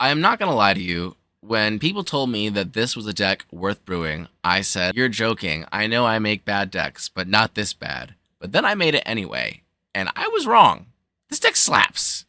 I am not going to lie to you. When people told me that this was a deck worth brewing, I said, "You're joking. I know I make bad decks, but not this bad." But then I made it anyway, and I was wrong. This deck slaps.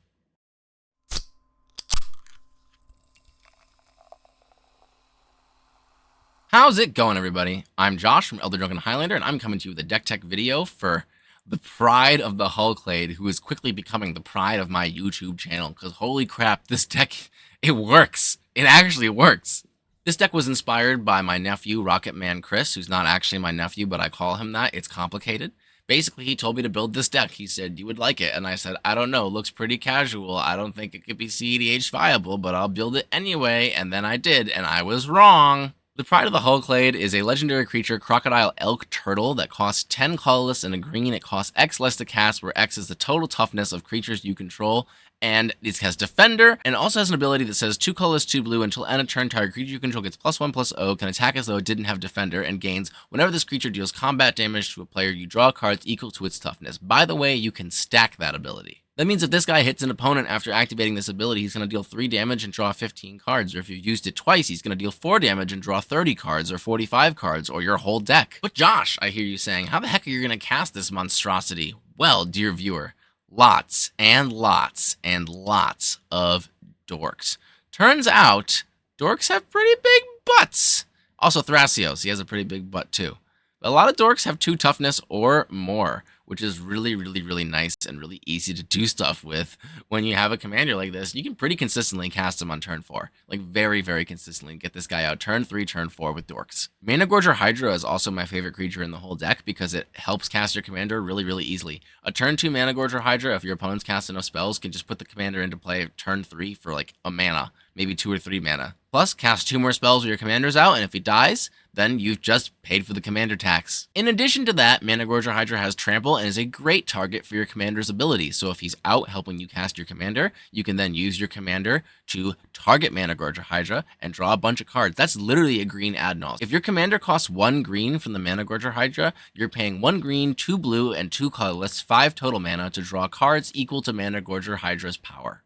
How's it going, everybody? I'm Josh from Elder Drunken Highlander, and I'm coming to you with a deck tech video for the pride of the Hull Clade, who is quickly becoming the pride of my YouTube channel, because holy crap, this deck, it works. It actually works. This deck was inspired by my nephew, Rocket Man Chris, who's not actually my nephew, but I call him that. It's complicated. Basically, he told me to build this deck. He said, "You would like it." And I said, "I don't know. It looks pretty casual. I don't think it could be cEDH viable, but I'll build it anyway." And then I did, and I was wrong. The Pride of the Hull Clade is a legendary creature, Crocodile Elk Turtle, that costs 10 colorless and a green. It costs X less to cast, where X is the total toughness of creatures you control. And it has Defender, and also has an ability that says 2 colorless, 2 blue, until end of turn, target creature you control gets +1/+0, can attack as though it didn't have Defender, and gains whenever this creature deals combat damage to a player, you draw cards equal to its toughness. By the way, you can stack that ability. That means if this guy hits an opponent after activating this ability, he's going to deal 3 damage and draw 15 cards. Or if you've used it twice, he's going to deal 4 damage and draw 30 cards or 45 cards or your whole deck. But Josh, I hear you saying, how the heck are you going to cast this monstrosity? Well, dear viewer, lots and lots and lots of dorks. Turns out, dorks have pretty big butts. Also, Thrasios, he has a pretty big butt too. A lot of dorks have 2 toughness or more, which is really nice and really easy to do stuff with when you have a commander like this. You can pretty consistently cast him on turn 4. Like, very consistently get this guy out turn 3, turn 4 with dorks. Mana Gorger Hydra is also my favorite creature in the whole deck because it helps cast your commander really easily. A turn 2 Mana Gorger Hydra, if your opponent's cast enough spells, can just put the commander into play turn 3 for like a mana, maybe 2 or 3 mana. Plus, cast 2 more spells when your commander's out, and if he dies, then you've just paid for the commander tax. In addition to that, Mana Gorger Hydra has Trample and is a great target for your commander's ability. So if he's out helping you cast your commander, you can then use your commander to target Mana Gorger Hydra and draw a bunch of cards. That's literally a green Adnos. If your commander costs 1 green from the Mana Gorger Hydra, you're paying 1 green, 2 blue, and 2 colorless, 5 total mana to draw cards equal to Mana Gorger Hydra's power.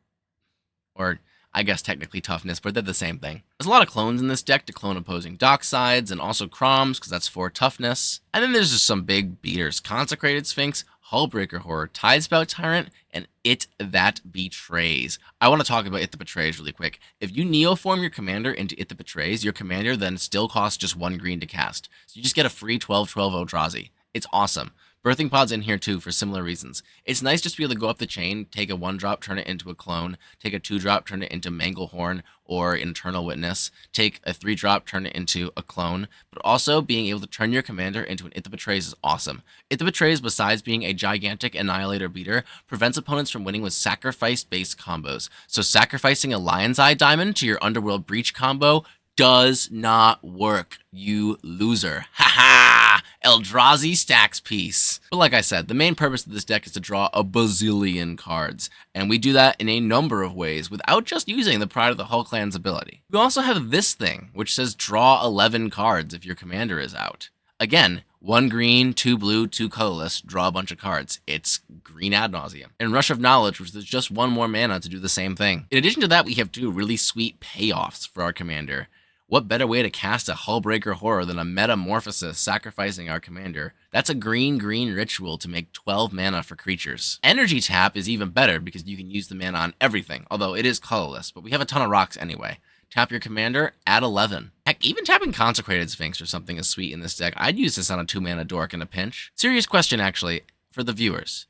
Or I guess technically toughness, but they're the same thing. There's a lot of clones in this deck to clone opposing Docksides, and also Croms, because that's 4 toughness. And then there's just some big beaters. Consecrated Sphinx, Hullbreaker Horror, Tidespout Tyrant, and It That Betrays. I want to talk about It That Betrays really quick. If you neoform your commander into It That Betrays, your commander then still costs just 1 green to cast. So you just get a free 12/12 Eldrazi. It's awesome. Birthing Pod's in here too for similar reasons. It's nice just to be able to go up the chain, take a 1-drop, turn it into a clone, take a 2-drop, turn it into Manglehorn or Eternal Witness, take a 3-drop, turn it into a clone, but also being able to turn your commander into an It That Betrays is awesome. It That Betrays, besides being a gigantic Annihilator beater, prevents opponents from winning with sacrifice-based combos. So sacrificing a Lion's Eye Diamond to your Underworld Breach combo does not work, you loser. Ha! Eldrazi stacks piece. But like I said, the main purpose of this deck is to draw a bazillion cards, and we do that in a number of ways without just using the Pride of the Hull Clan's ability. We also have this thing, which says draw 11 cards if your commander is out. Again, 1 green, 2 blue, 2 colorless, draw a bunch of cards. It's green ad nauseum. And Rush of Knowledge, which is just 1 more mana to do the same thing. In addition to that, we have 2 really sweet payoffs for our commander. What better way to cast a Hullbreaker Horror than a Metamorphosis sacrificing our commander? That's a green ritual to make 12 mana for creatures. Energy Tap is even better because you can use the mana on everything, although it is colorless, but we have a ton of rocks anyway. Tap your commander, add 11. Heck, even tapping Consecrated Sphinx or something is sweet in this deck. I'd use this on a 2-mana dork in a pinch. Serious question, actually, for the viewers.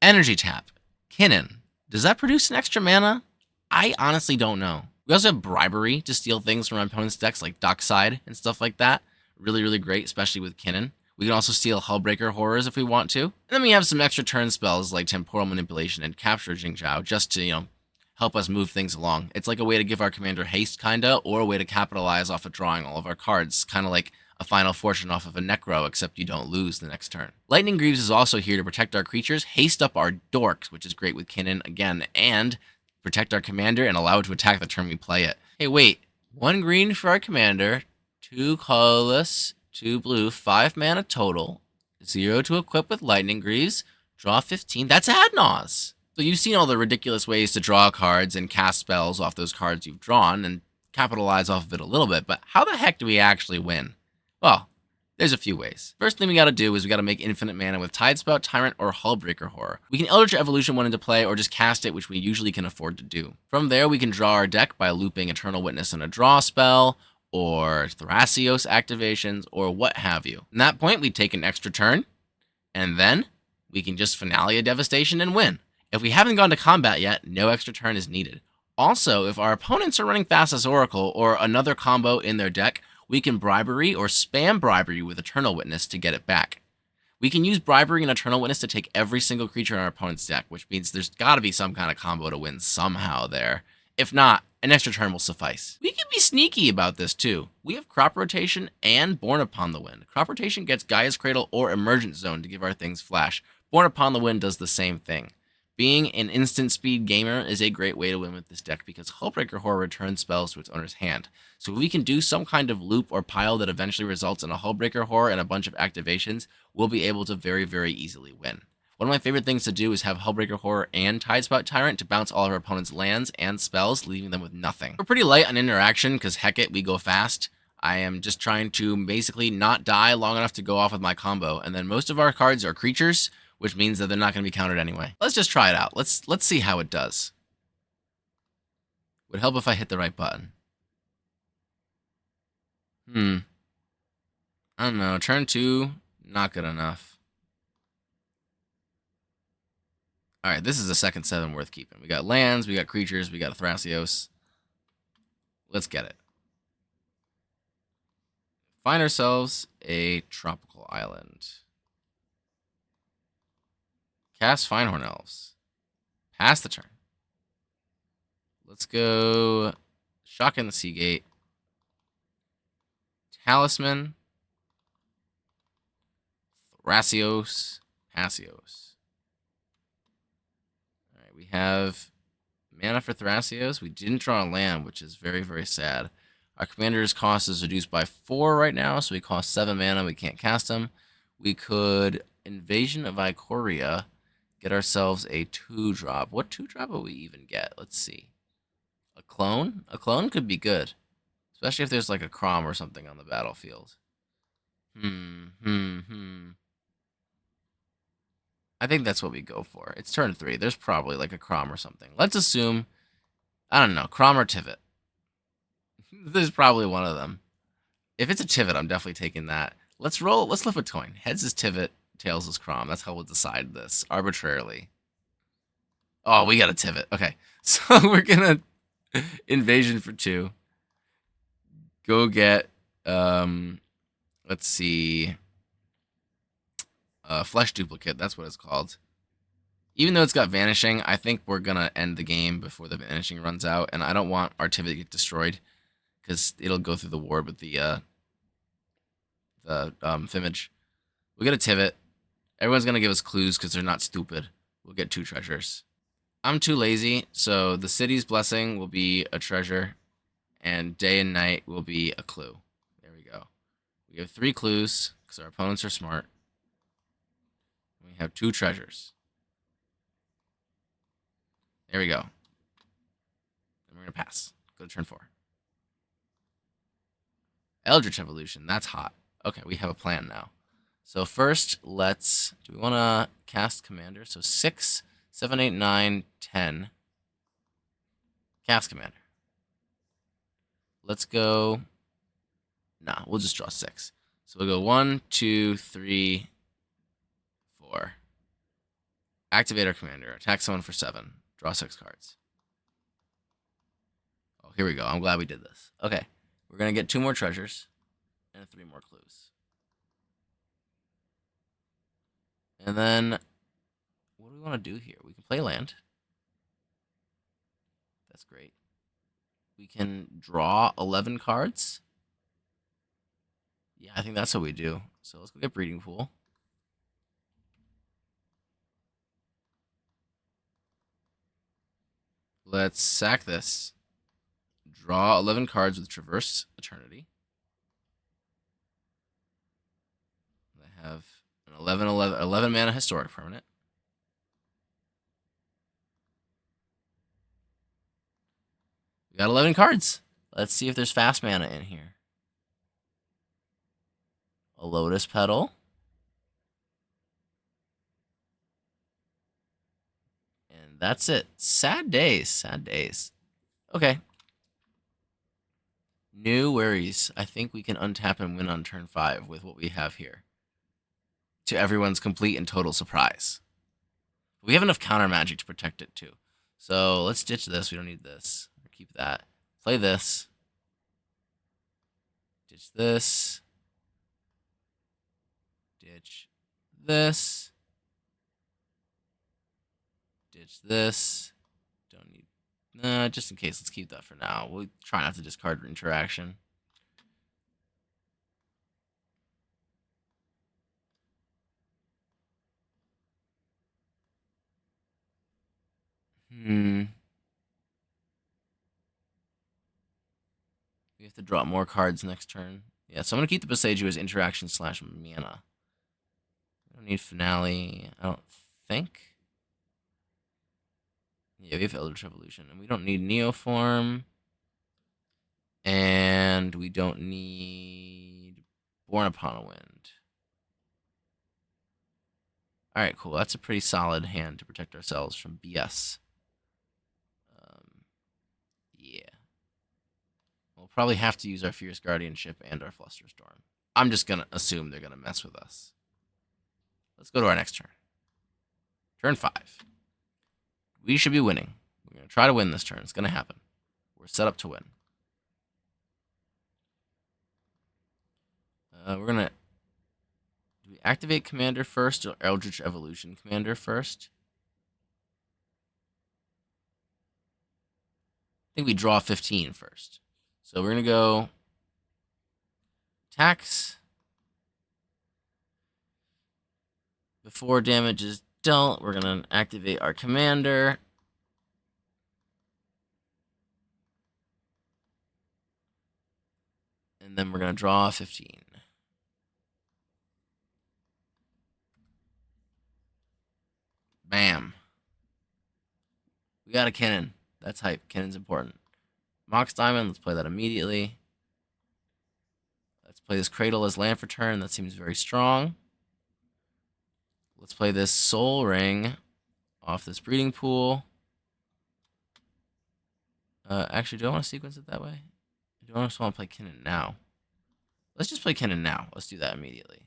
Energy Tap. Kinnan. Does that produce an extra mana? I honestly don't know. We also have Bribery to steal things from our opponent's decks, like Dockside and stuff like that. Really great, especially with Kinnan. We can also steal Hullbreaker Horrors if we want to. And then we have some extra turn spells like Temporal Manipulation and Capture Jingzhou, just to, help us move things along. It's like a way to give our commander haste, kinda, or a way to capitalize off of drawing all of our cards. Kind of like a Final Fortune off of a Necro, except you don't lose the next turn. Lightning Greaves is also here to protect our creatures, haste up our dorks, which is great with Kinnan again, and protect our commander and allow it to attack the turn we play it. Hey, wait. 1 green for our commander, 2 colorless, 2 blue, 5 mana total, 0 to equip with Lightning Greaves, draw 15. That's Adnos. So you've seen all the ridiculous ways to draw cards and cast spells off those cards you've drawn and capitalize off of it a little bit, but how the heck do we actually win? Well, there's a few ways. First thing we gotta do is we gotta make infinite mana with Tidespout, Tyrant, or Hullbreaker Horror. We can Eldritch Evolution one into play or just cast it, which we usually can afford to do. From there, we can draw our deck by looping Eternal Witness on a draw spell, or Thrasios activations, or what have you. At that point, we take an extra turn, and then we can just Finale a Devastation and win. If we haven't gone to combat yet, no extra turn is needed. Also, if our opponents are running Thassa's Oracle or another combo in their deck, we can Bribery or spam Bribery with Eternal Witness to get it back. We can use Bribery and Eternal Witness to take every single creature in our opponent's deck, which means there's gotta be some kind of combo to win somehow there. If not, an extra turn will suffice. We can be sneaky about this too. We have Crop Rotation and Born Upon the Wind. Crop Rotation gets Gaia's Cradle or Emergent Zone to give our things flash. Born Upon the Wind does the same thing. Being an instant speed gamer is a great way to win with this deck because Hullbreaker Horror returns spells to its owner's hand. So if we can do some kind of loop or pile that eventually results in a Hullbreaker Horror and a bunch of activations, we'll be able to very, very easily win. One of my favorite things to do is have Hullbreaker Horror and Tidespout Tyrant to bounce all of our opponent's lands and spells, leaving them with nothing. We're pretty light on interaction because heck it, we go fast. I am just trying to basically not die long enough to go off with my combo, and then most of our cards are creatures, which means that they're not going to be countered anyway. Let's just try it out. Let's see how it does. Would help if I hit the right button. I don't know. Turn 2, not good enough. All right, this is a second 7 worth keeping. We got lands, we got creatures, we got Thrasios. Let's get it. Find ourselves a tropical island. Cast Finehorn Elves. Pass the turn. Let's go Shock in the Seagate. Talisman. Thrasios. Passios. Alright, we have mana for Thrasios. We didn't draw a land, which is very, very sad. Our commander's cost is reduced by 4 right now, so we cost 7 mana. We can't cast him. We could Invasion of Ikoria. Get ourselves a 2-drop. What 2-drop will we even get? Let's see. A clone? A clone could be good. Especially if there's like a Crom or something on the battlefield. I think that's what we go for. It's turn 3. There's probably like a Crom or something. Let's assume, I don't know, Crom or Tivit. There's probably one of them. If it's a Tivit, I'm definitely taking that. Let's flip a coin. Heads is Tivit. Tails is Crom. That's how we'll decide this arbitrarily. Oh, we got a Tivit. Okay, so we're gonna Invasion for 2. Go get let's see, Flesh Duplicate. That's what it's called. Even though it's got Vanishing, I think we're gonna end the game before the Vanishing runs out, and I don't want our Tivit to get destroyed because it'll go through the ward with the Fimage. We get a Tivit. Everyone's going to give us clues because they're not stupid. We'll get 2 treasures. I'm too lazy, so the City's Blessing will be a treasure, and Day and Night will be a clue. There we go. We have 3 clues because our opponents are smart. We have 2 treasures. There we go. And we're going to pass. Go to turn 4. Eldritch Evolution. That's hot. Okay, we have a plan now. So first, do we want to cast Commander? So 6, 7, 8, 9, 10. Cast Commander. Let's go, nah, we'll just draw 6. So we'll go 1, 2, 3, 4. Activate our Commander. Attack someone for 7. Draw 6 cards. Oh, here we go. I'm glad we did this. Okay, we're going to get 2 more treasures and 3 more clues. And then, what do we want to do here? We can play land. That's great. We can draw 11 cards. Yeah, I think that's what we do. So let's go get Breeding Pool. Let's sack this. Draw 11 cards with Traverse Eternity. I have an 11 mana Historic Permanent. got 11 cards. Let's see if there's fast mana in here. A Lotus Petal. And that's it. Sad days. Sad days. Okay. No worries. I think we can untap and win on turn 5 with what we have here. To everyone's complete and total surprise. We have enough counter magic to protect it too. So let's ditch this. We don't need this. Keep that. Play this. Ditch this. Ditch this. Ditch this. Don't need... Nah, just in case, let's keep that for now. We'll try not to discard interaction. We have to draw more cards next turn. Yeah, so I'm going to keep the Boseiju as interaction / mana. We don't need Finale, I don't think. Yeah, we have Eldritch Evolution. And we don't need Neoform. And we don't need Born Upon a Wind. Alright, cool. That's a pretty solid hand to protect ourselves from BS. Yeah. We'll probably have to use our Fierce Guardianship and our Flusterstorm. I'm just going to assume they're going to mess with us. Let's go to our next turn. Turn 5. We should be winning. We're going to try to win this turn. It's going to happen. We're set up to win. We're going to... Do we activate Commander first or Eldritch Evolution Commander first? I think we draw 15 first. So we're going to go... Attacks. Before damage is dealt, we're going to activate our Commander. And then we're going to draw 15. Bam. We got a cannon. That's hype. Cannon's important. Mox Diamond, let's play that immediately. Let's play this Cradle as land for turn. That seems very strong. Let's play this Soul Ring off this Breeding Pool. Actually, do I want to sequence it that way? Do I just want to play Kinnan now? Let's just play Kinnan now. Let's do that immediately.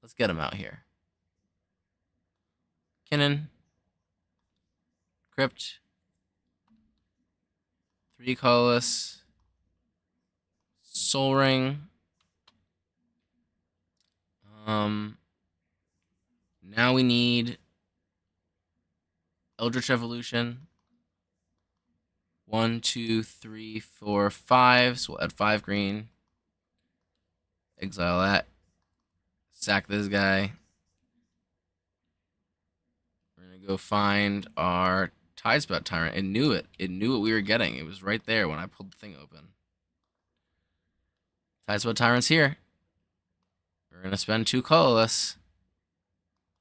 Let's get him out here. Kinnan. Crypt. 3 colorless. Soul Ring. Now we need Eldritch Evolution. 1, 2, 3, 4, 5. So we'll add 5 green. Exile that. Sack this guy. We're going to go find our Tidespout Tyrant. It knew it. It knew what we were getting. It was right there when I pulled the thing open. Tidespout Tyrant's here. We're going to spend 2 colorless.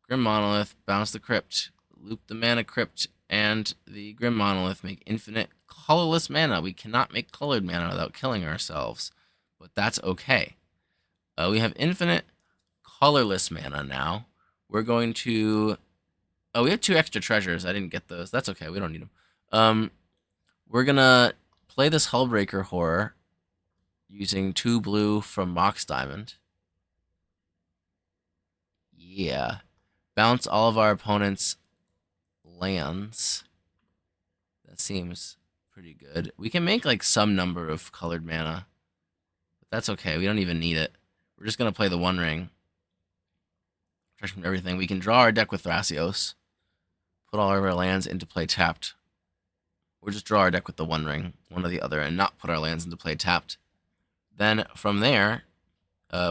Grim Monolith, bounce the Crypt, loop the mana Crypt, and the Grim Monolith make infinite colorless mana. We cannot make colored mana without killing ourselves, but that's okay. We have infinite colorless mana now. We're going to... Oh, we have 2 extra treasures. I didn't get those. That's okay. We don't need them. We're going to play this Hullbreaker Horror using 2 blue from Mox Diamond. Yeah. Bounce all of our opponents' lands. That seems pretty good. We can make like some number of colored mana. But that's okay. We don't even need it. We're just going to play the One Ring. Fresh from everything. We can draw our deck with Thrasios. Put all of our lands into play tapped. Or just draw our deck with the One Ring. One or the other. And not put our lands into play tapped. Then from there...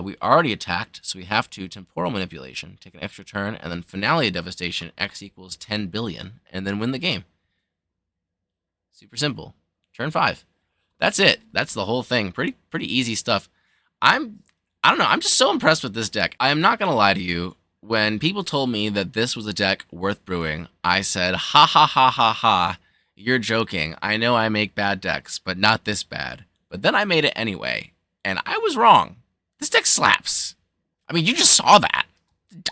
we already attacked, so we have to Temporal Manipulation, take an extra turn, and then Finale of Devastation, X equals 10 billion, and then win the game. Super simple. Turn 5. That's it. That's the whole thing. Pretty easy stuff. I don't know. I'm just so impressed with this deck. I am not going to lie to you. When people told me that this was a deck worth brewing, I said, ha ha ha ha ha. You're joking. I know I make bad decks, but not this bad. But then I made it anyway, and I was wrong. This deck slaps. I mean, you just saw that.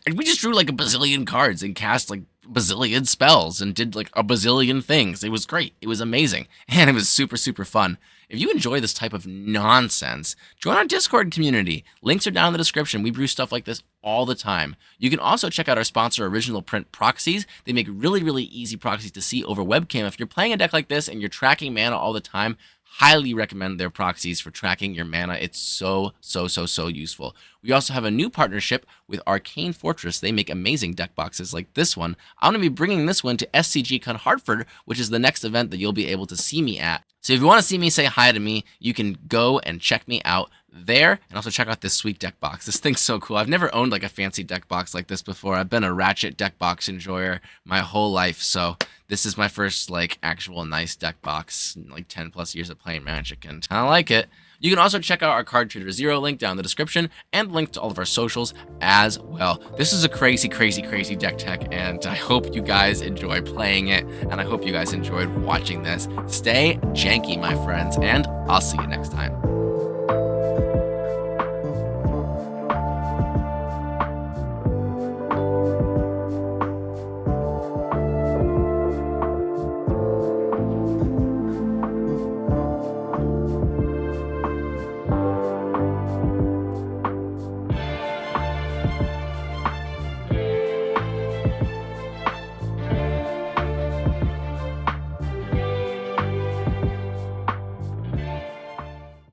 We just drew like a bazillion cards and cast like a bazillion spells and did like a bazillion things. It was great. It was amazing. And it was super, super fun. If you enjoy this type of nonsense, join our Discord community. Links are down in the description. We brew stuff like this all the time. You can also check out our sponsor, Original Print Proxies. They make really, really easy proxies to see over webcam. If you're playing a deck like this and you're tracking mana all the time, highly recommend their proxies for tracking your mana. It's so useful. We also have a new partnership with Arcane Fortress. They make amazing deck boxes like this one. I'm going to be bringing this one to SCG Con Hartford, which is the next event that you'll be able to see me at. So if you want to see me say hi to me, you can go and check me out there, and also check out this sweet deck box. This thing's so cool. I've never owned like a fancy deck box like this before. I've been a Ratchet deck box enjoyer my whole life, so this is my first like actual nice deck box in like 10 plus years of playing Magic, and I like it. You can also check out our Card Trader Zero link down in the description, and link to all of our socials as well. This is a crazy deck tech, and I hope you guys enjoy playing it, and I hope you guys enjoyed watching this. Stay janky, my friends, and I'll see you next time.